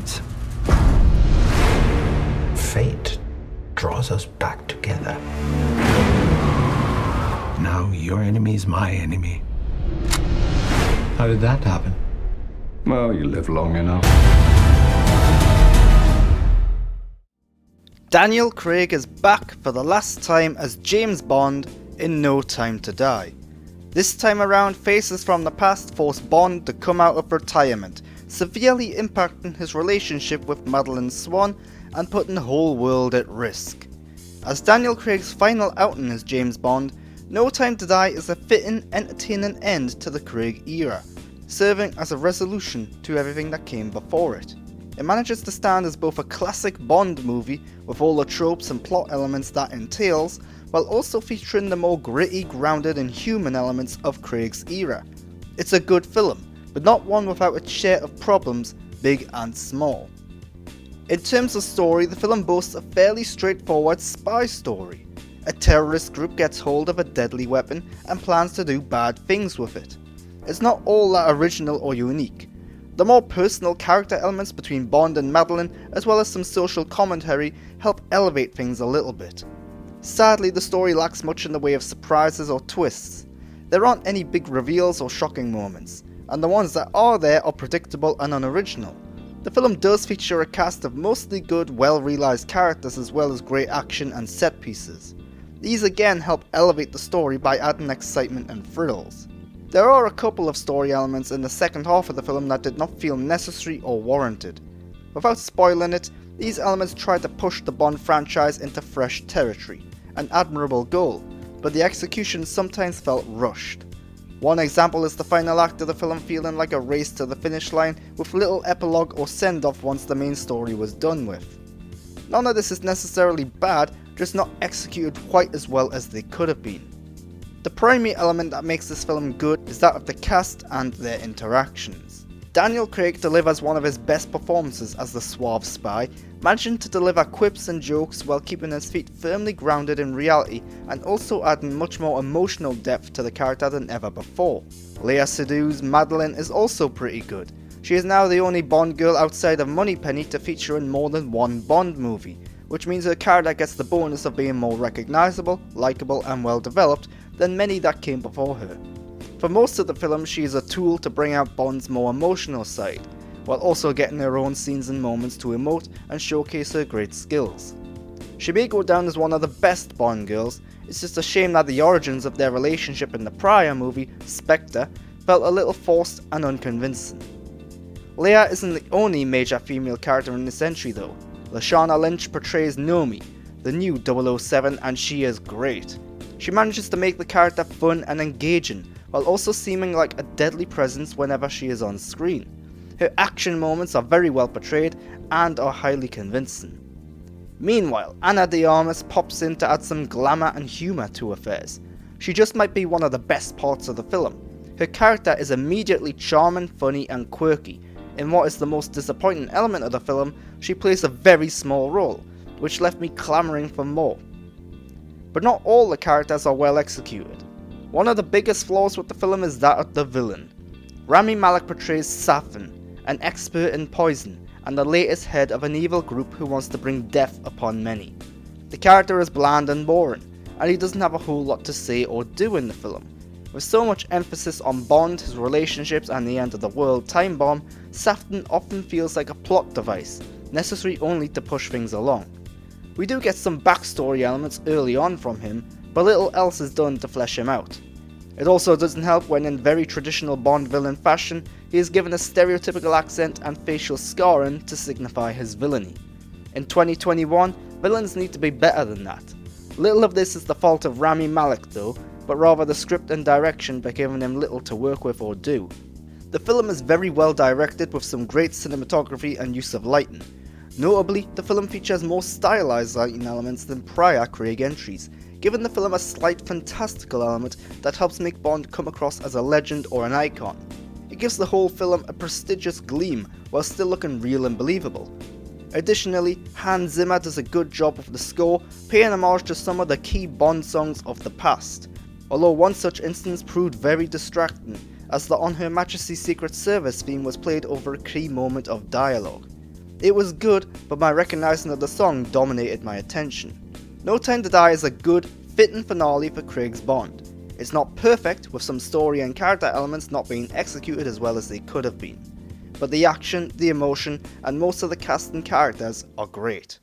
divides. Fate draws us back together. Now your enemy's my enemy. How did that happen? Well, you live long enough. Daniel Craig is back for the last time as James Bond in No Time to Die. This time around, faces from the past force Bond to come out of retirement, severely impacting his relationship with Madeleine Swann and putting the whole world at risk. As Daniel Craig's final outing as James Bond, No Time to Die is a fitting, entertaining end to the Craig era, serving as a resolution to everything that came before it. It manages to stand as both a classic Bond movie with all the tropes and plot elements that entails, while also featuring the more gritty, grounded and human elements of Craig's era. It's a good film, but not one without its share of problems, big and small. In terms of story, the film boasts a fairly straightforward spy story. A terrorist group gets hold of a deadly weapon and plans to do bad things with it. It's not all that original or unique. The more personal character elements between Bond and Madeleine, as well as some social commentary, help elevate things a little bit. Sadly, the story lacks much in the way of surprises or twists. There aren't any big reveals or shocking moments, and the ones that are there are predictable and unoriginal. The film does feature a cast of mostly good, well-realised characters as well as great action and set pieces. These again help elevate the story by adding excitement and thrills. There are a couple of story elements in the second half of the film that did not feel necessary or warranted. Without spoiling it, these elements tried to push the Bond franchise into fresh territory, an admirable goal, but the execution sometimes felt rushed. One example is the final act of the film feeling like a race to the finish line with little epilogue or send-off once the main story was done with. None of this is necessarily bad, just not executed quite as well as they could have been. The primary element that makes this film good is that of the cast and their interactions. Daniel Craig delivers one of his best performances as the suave spy, managing to deliver quips and jokes while keeping his feet firmly grounded in reality and also adding much more emotional depth to the character than ever before. Léa Seydoux' Madeleine is also pretty good. She is now the only Bond girl outside of Moneypenny to feature in more than one Bond movie, which means her character gets the bonus of being more recognisable, likeable and well developed than many that came before her. For most of the film, she is a tool to bring out Bond's more emotional side, while also getting her own scenes and moments to emote and showcase her great skills. She may go down as one of the best Bond girls. It's just a shame that the origins of their relationship in the prior movie, Spectre, felt a little forced and unconvincing. Léa isn't the only major female character in this entry though. Lashana Lynch portrays Nomi, the new 007, and she is great. She manages to make the character fun and engaging, while also seeming like a deadly presence whenever she is on screen. Her action moments are very well portrayed and are highly convincing. Meanwhile, Ana de Armas pops in to add some glamour and humour to affairs. She just might be one of the best parts of the film. Her character is immediately charming, funny and quirky. In what is the most disappointing element of the film, she plays a very small role, which left me clamouring for more. But not all the characters are well executed. One of the biggest flaws with the film is that of the villain. Rami Malek portrays Safin, an expert in poison, and the latest head of an evil group who wants to bring death upon many. The character is bland and boring, and he doesn't have a whole lot to say or do in the film. With so much emphasis on Bond, his relationships and the end of the world time bomb, Safin often feels like a plot device, necessary only to push things along. We do get some backstory elements early on from him, but little else is done to flesh him out. It also doesn't help when, in very traditional Bond villain fashion, he is given a stereotypical accent and facial scarring to signify his villainy. In 2021, villains need to be better than that. Little of this is the fault of Rami Malek though, but rather the script and direction by giving him little to work with or do. The film is very well directed with some great cinematography and use of lighting. Notably, the film features more stylized lighting elements than prior Craig entries, giving the film a slight fantastical element that helps make Bond come across as a legend or an icon. It gives the whole film a prestigious gleam while still looking real and believable. Additionally, Hans Zimmer does a good job with the score, paying homage to some of the key Bond songs of the past, although one such instance proved very distracting, as the On Her Majesty's Secret Service theme was played over a key moment of dialogue. It was good, but my recognising of the song dominated my attention. No Time to Die is a good, fitting finale for Craig's Bond. It's not perfect, with some story and character elements not being executed as well as they could have been. But the action, the emotion, and most of the cast and characters are great.